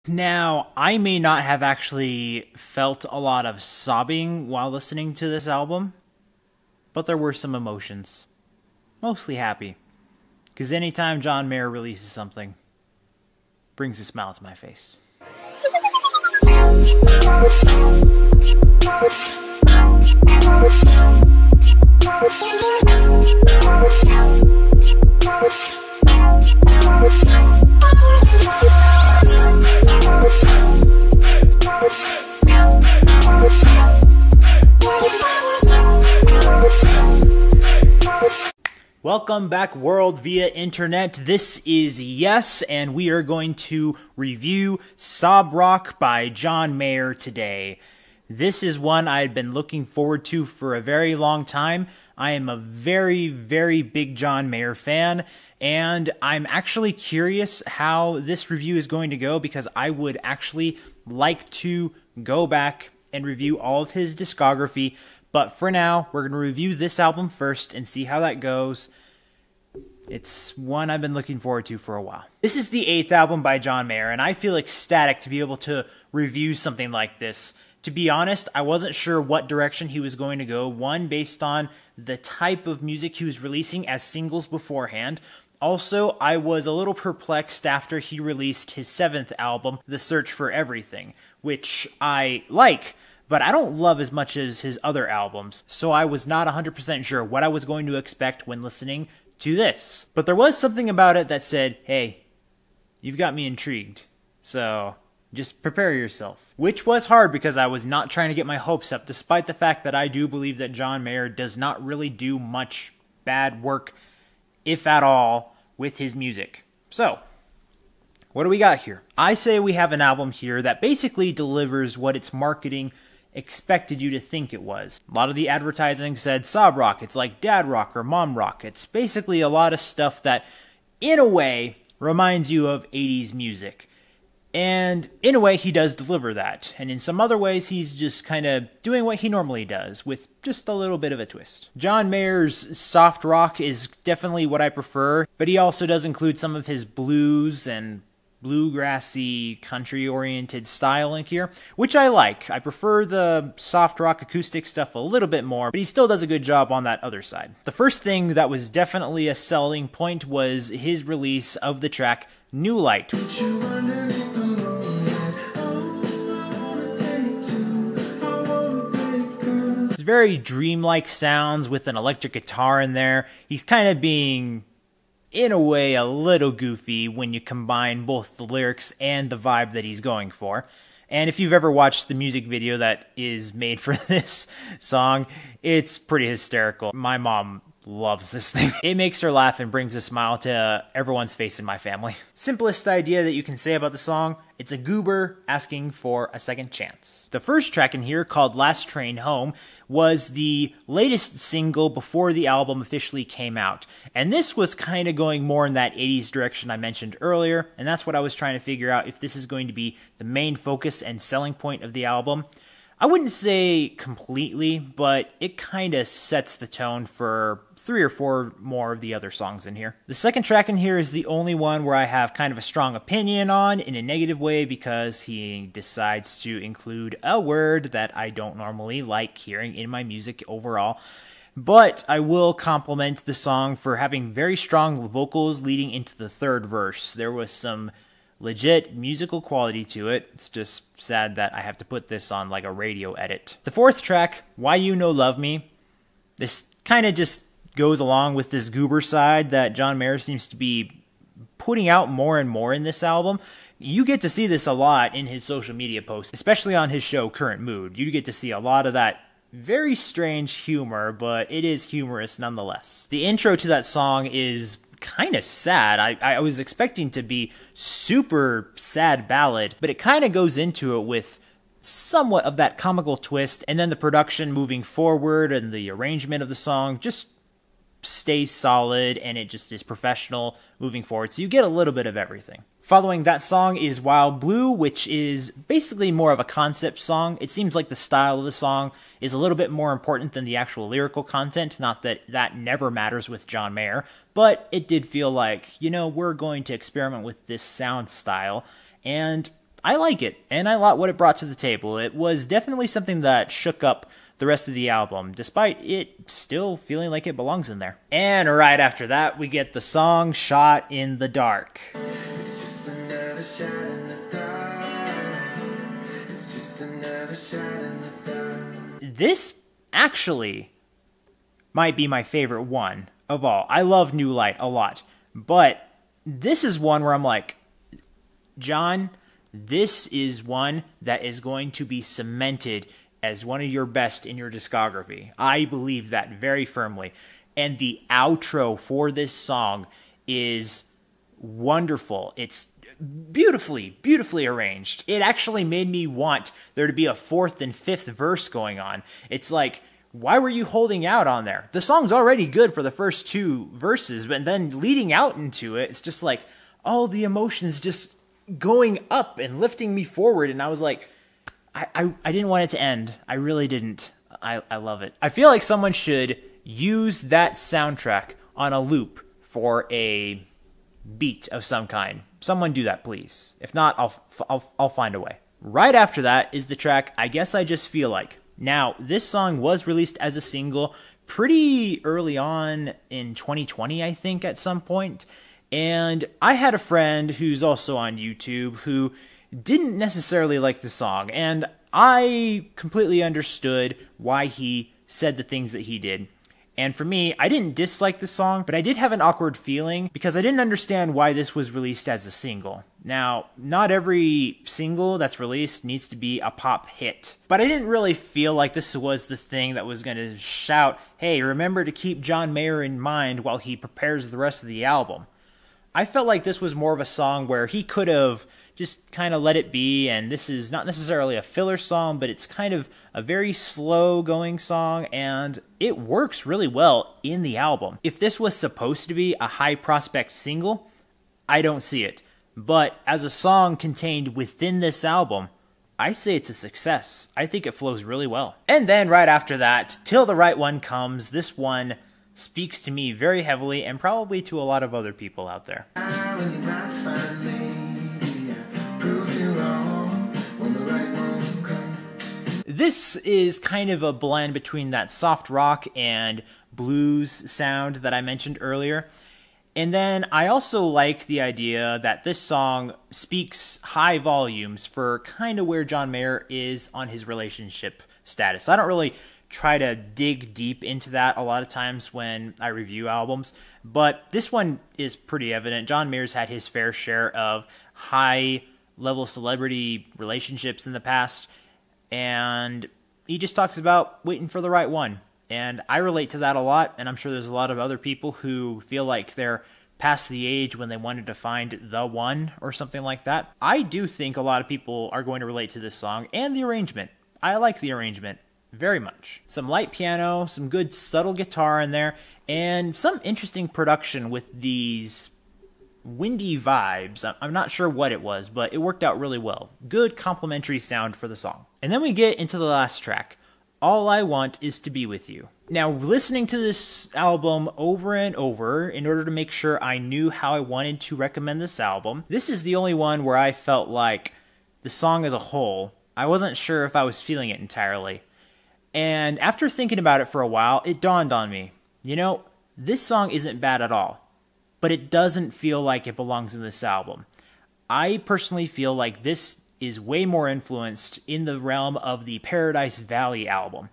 Now, I may not have actually felt a lot of sobbing while listening to this album, but there were some emotions. Mostly happy. Because anytime John Mayer releases something, brings a smile to my face. Welcome back, world via internet. This is Y.E.S, and we are going to review Sob Rock by John Mayer today. This is one I had been looking forward to for a very long time. I am a very, very big John Mayer fan, and I'm actually curious how this review is going to go because I would actually like to go back and review all of his discography. But for now, we're going to review this album first and see how that goes. It's one I've been looking forward to for a while. This is the 8th album by John Mayer, and I feel ecstatic to be able to review something like this. To be honest, I wasn't sure what direction he was going to go. One, based on the type of music he was releasing as singles beforehand. Also, I was a little perplexed after he released his 7th album, The Search for Everything, which I like, but I don't love as much as his other albums, so I was not 100% sure what I was going to expect when listening to this. But there was something about it that said, hey, you've got me intrigued, so just prepare yourself. Which was hard because I was not trying to get my hopes up, despite the fact that I do believe that John Mayer does not really do much bad work, if at all, with his music. So, what do we got here? I say we have an album here that basically delivers what its marketing expected you to think it was. A lot of the advertising said sob rock, it's like dad rock or mom rock. It's basically a lot of stuff that, in a way, reminds you of 80s music. And in a way, he does deliver that. And in some other ways, he's just kind of doing what he normally does, with just a little bit of a twist. John Mayer's soft rock is definitely what I prefer, but he also does include some of his blues and bluegrassy, country-oriented style in here, which I like. I prefer the soft rock acoustic stuff a little bit more, but he still does a good job on that other side. The first thing that was definitely a selling point was his release of the track New Light. It's very dreamlike sounds with an electric guitar in there. He's kind of being, in a way, a little goofy when you combine both the lyrics and the vibe that he's going for. And if you've ever watched the music video that is made for this song, it's pretty hysterical. My mom loves this thing. It makes her laugh and brings a smile to everyone's face in my family. Simplest idea that you can say about the song, it's a goober asking for a second chance. The first track in here, called Last Train Home, was the latest single before the album officially came out. And this was kind of going more in that 80s direction I mentioned earlier, and that's what I was trying to figure out if this is going to be the main focus and selling point of the album. I wouldn't say completely, but it kind of sets the tone for 3 or 4 more of the other songs in here. The second track in here is the only one where I have kind of a strong opinion on in a negative way because he decides to include a word that I don't normally like hearing in my music overall. But I will compliment the song for having very strong vocals leading into the 3rd verse. There was some legit musical quality to it. It's just sad that I have to put this on like a radio edit. The 4th track, Y.E.S No Love Me, this kind of just goes along with this goober side that John Mayer seems to be putting out more and more in this album. You get to see this a lot in his social media posts, especially on his show Current Mood. You get to see a lot of that very strange humor, but it is humorous nonetheless. The intro to that song is kind of sad. I was expecting to be super sad ballad, but it kind of goes into it with somewhat of that comical twist, and then the production moving forward and the arrangement of the song just stays solid, and it just is professional moving forward, so you get a little bit of everything. Following that song is Wild Blue, which is basically more of a concept song. It seems like the style of the song is a little bit more important than the actual lyrical content. Not that that never matters with John Mayer, but it did feel like, you know, we're going to experiment with this sound style. And I like it, and I like what it brought to the table. It was definitely something that shook up the rest of the album, despite it still feeling like it belongs in there. And right after that, we get the song Shot in the Dark. It's just another shot in the dark. It's just another shot in the dark. This actually might be my favorite one of all. I love New Light a lot, but this is one where I'm like, John, this is one that is going to be cemented as one of your best in your discography. I believe that very firmly. And the outro for this song is wonderful. It's beautifully, beautifully arranged. It actually made me want there to be a fourth and fifth verse going on. It's like, why were you holding out on there? The song's already good for the first two verses, but then leading out into it, it's just like, all the emotions just going up and lifting me forward. And I was like, I didn't want it to end. I really didn't. I love it. I feel like someone should use that soundtrack on a loop for a beat of some kind. Someone do that, please. If not, I'll find a way. Right after that is the track I Guess I Just Feel Like. Now, this song was released as a single pretty early on in 2020, I think, at some point. And I had a friend who's also on YouTube who didn't necessarily like the song, and I completely understood why he said the things that he did. And for me, I didn't dislike the song, but I did have an awkward feeling because I didn't understand why this was released as a single. Now, not every single that's released needs to be a pop hit, but I didn't really feel like this was the thing that was going to shout, hey, remember to keep John Mayer in mind while he prepares the rest of the album. I felt like this was more of a song where he could have just kind of let it be, and this is not necessarily a filler song, but it's kind of a very slow-going song, and it works really well in the album. If this was supposed to be a high prospect single, I don't see it. But as a song contained within this album, I say it's a success. I think it flows really well. And then right after that, Till the Right One Comes, this one speaks to me very heavily and probably to a lot of other people out there. This is kind of a blend between that soft rock and blues sound that I mentioned earlier. And then I also like the idea that this song speaks high volumes for kind of where John Mayer is on his relationship status. I don't really try to dig deep into that a lot of times when I review albums, but this one is pretty evident. John Mayer's had his fair share of high-level celebrity relationships in the past, and he just talks about waiting for the right one. And I relate to that a lot, and I'm sure there's a lot of other people who feel like they're past the age when they wanted to find the one or something like that. I do think a lot of people are going to relate to this song and the arrangement. I like the arrangement very much. Some light piano, some good subtle guitar in there, and some interesting production with these windy vibes. I'm not sure what it was, but it worked out really well. Good complementary sound for the song. And then we get into the last track, All I Want Is to Be With You. Now, listening to this album over and over in order to make sure I knew how I wanted to recommend this album, this is the only one where I felt like the song as a whole, I wasn't sure if I was feeling it entirely. And after thinking about it for a while, it dawned on me, you know, this song isn't bad at all, but it doesn't feel like it belongs in this album. I personally feel like this is way more influenced in the realm of the Paradise Valley album.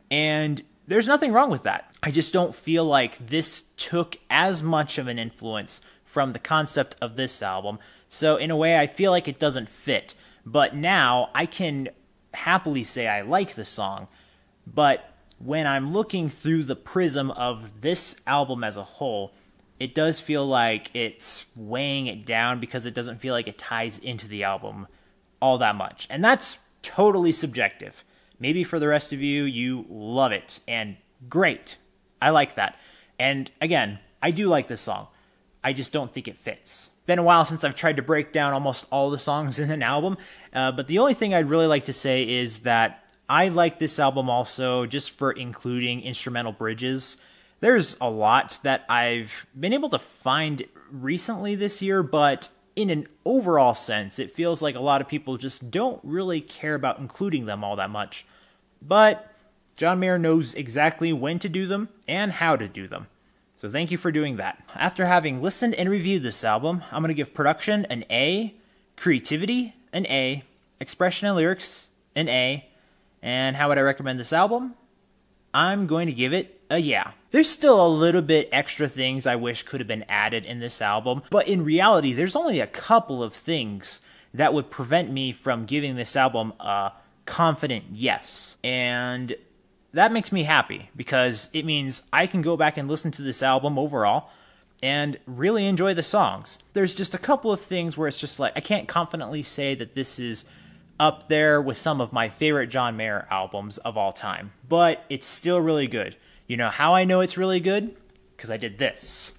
And there's nothing wrong with that. I just don't feel like this took as much of an influence from the concept of this album. So in a way, I feel like it doesn't fit. But now I can happily say I like the song, but when I'm looking through the prism of this album as a whole, it does feel like it's weighing it down because it doesn't feel like it ties into the album all that much. And that's totally subjective. Maybe for the rest of you, you love it, and great. I like that. And again, I do like this song. I just don't think it fits. Been a while since I've tried to break down almost all the songs in an album, but the only thing I'd really like to say is that I like this album also just for including instrumental bridges. There's a lot that I've been able to find recently this year, but in an overall sense, it feels like a lot of people just don't really care about including them all that much. But John Mayer knows exactly when to do them and how to do them. So thank you for doing that. After having listened and reviewed this album, I'm going to give production an A, creativity an A, expression and lyrics an A, and how would I recommend this album? I'm going to give it a yeah. There's still a little bit extra things I wish could have been added in this album, but in reality, there's only a couple of things that would prevent me from giving this album a confident yes. And that makes me happy, because it means I can go back and listen to this album overall and really enjoy the songs. There's just a couple of things where it's just like, I can't confidently say that this is up there with some of my favorite John Mayer albums of all time, but it's still really good. You know how I know it's really good? Because I did this.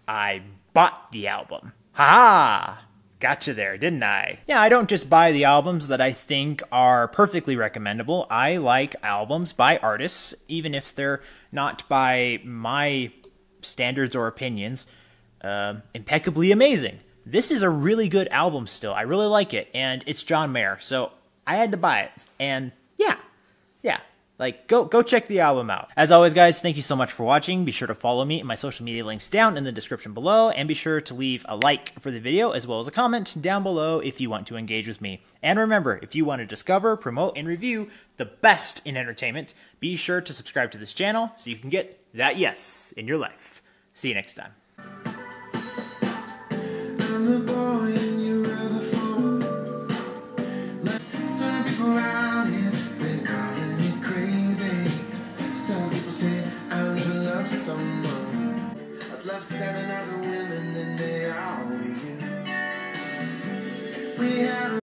I bought the album. Ha-ha! Gotcha there, didn't I? Yeah, I don't just buy the albums that I think are perfectly recommendable. I like albums by artists, even if they're not by my standards or opinions, impeccably amazing. This is a really good album still. I really like it, and it's John Mayer, so I had to buy it. And yeah. Like, go check the album out. As always, guys, thank you so much for watching. Be sure to follow me and my social media links down in the description below, and be sure to leave a like for the video as well as a comment down below if you want to engage with me. And remember, if you want to discover, promote, and review the best in entertainment, be sure to subscribe to this channel so you can get that yes in your life. See you next time.